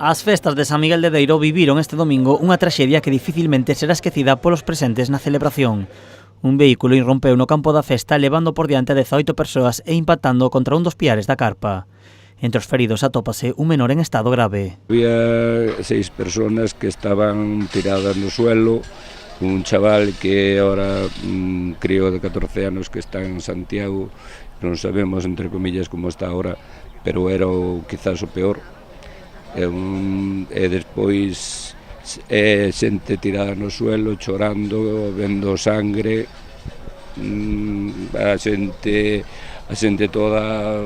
As festas de San Miguel de Deiro viviron este domingo unha traxedia que dificilmente será esquecida polos presentes na celebración. Un vehículo irrompeu no campo da festa levando por diante a 18 persoas e impactando contra un dos piares da carpa. Entre os feridos atópase un menor en estado grave. Había 6 personas que estaban tiradas no suelo, un chaval que ahora creo de 14 anos que está en Santiago, non sabemos entre comillas como está ahora, pero era quizás o peor. E despois xente tirada no suelo, chorando, vendo sangre, a xente toda,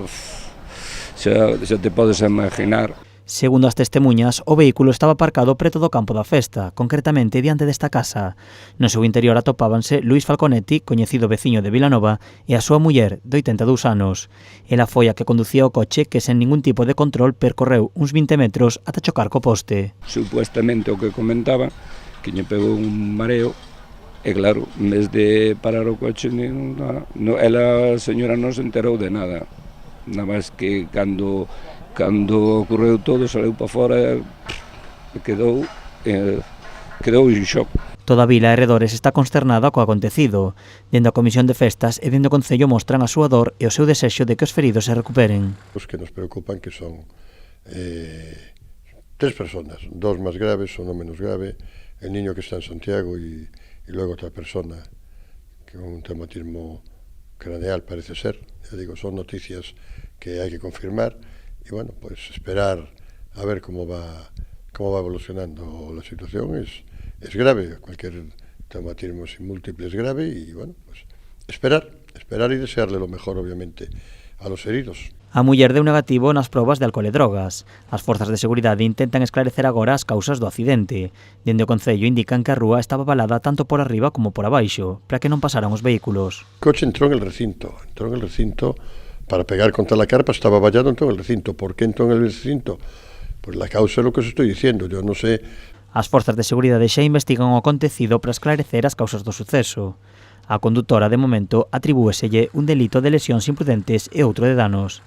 xa te podes imaginar. Segundo as testemuñas, o vehículo estaba aparcado preto do campo da festa, concretamente diante desta casa. No seu interior atopábanse Luís Falconetti, coñecido veciño de Vilanova, e a súa muller, de 82 anos. Ela foi a que conducía o coche que, sen ningún tipo de control, percorreu uns 20 metros ata chocar co poste. Supuestamente o que comentaba, que lle pegou un mareo, e claro, en vez de parar o coche, ela, a señora, non se enterou de nada. Nada máis que cando ocorreu todo, saleu para fora e quedou en shock. Toda a vila e arredores está consternada co acontecido. Dende a Comisión de Festas e dende o Concello mostran a súa dor e o seu desexo de que os feridos se recuperen. Os que nos preocupan que son 3 personas, 2 máis graves, uno menos grave, el niño que está en Santiago y luego otra persona que con un traumatismo craneal parece ser. Ya digo, son noticias que hay que confirmar. Y bueno, pues esperar a ver cómo va evolucionando la situación. Es grave, cualquier traumatismo sin múltiple es grave y bueno, pues esperar y desearle lo mejor, obviamente, a los heridos. A muller deu negativo nas probas de alcohol e drogas. As forzas de seguridade intentan esclarecer agora as causas do accidente. Dende o Concello indican que a rúa estaba valada tanto por arriba como por abaixo, para que non pasaran os vehículos. El coche entró en el recinto para pegar contra la carpa, estaba vallado, entró en el recinto. ¿Por qué entró en el recinto? Pues la causa es lo que os estoy diciendo, yo no sé. As forzas de seguridade xa investigan o acontecido para esclarecer as causas do suceso. A condutora, de momento, atribúeselle un delito de lesións imprudentes e outro de danos.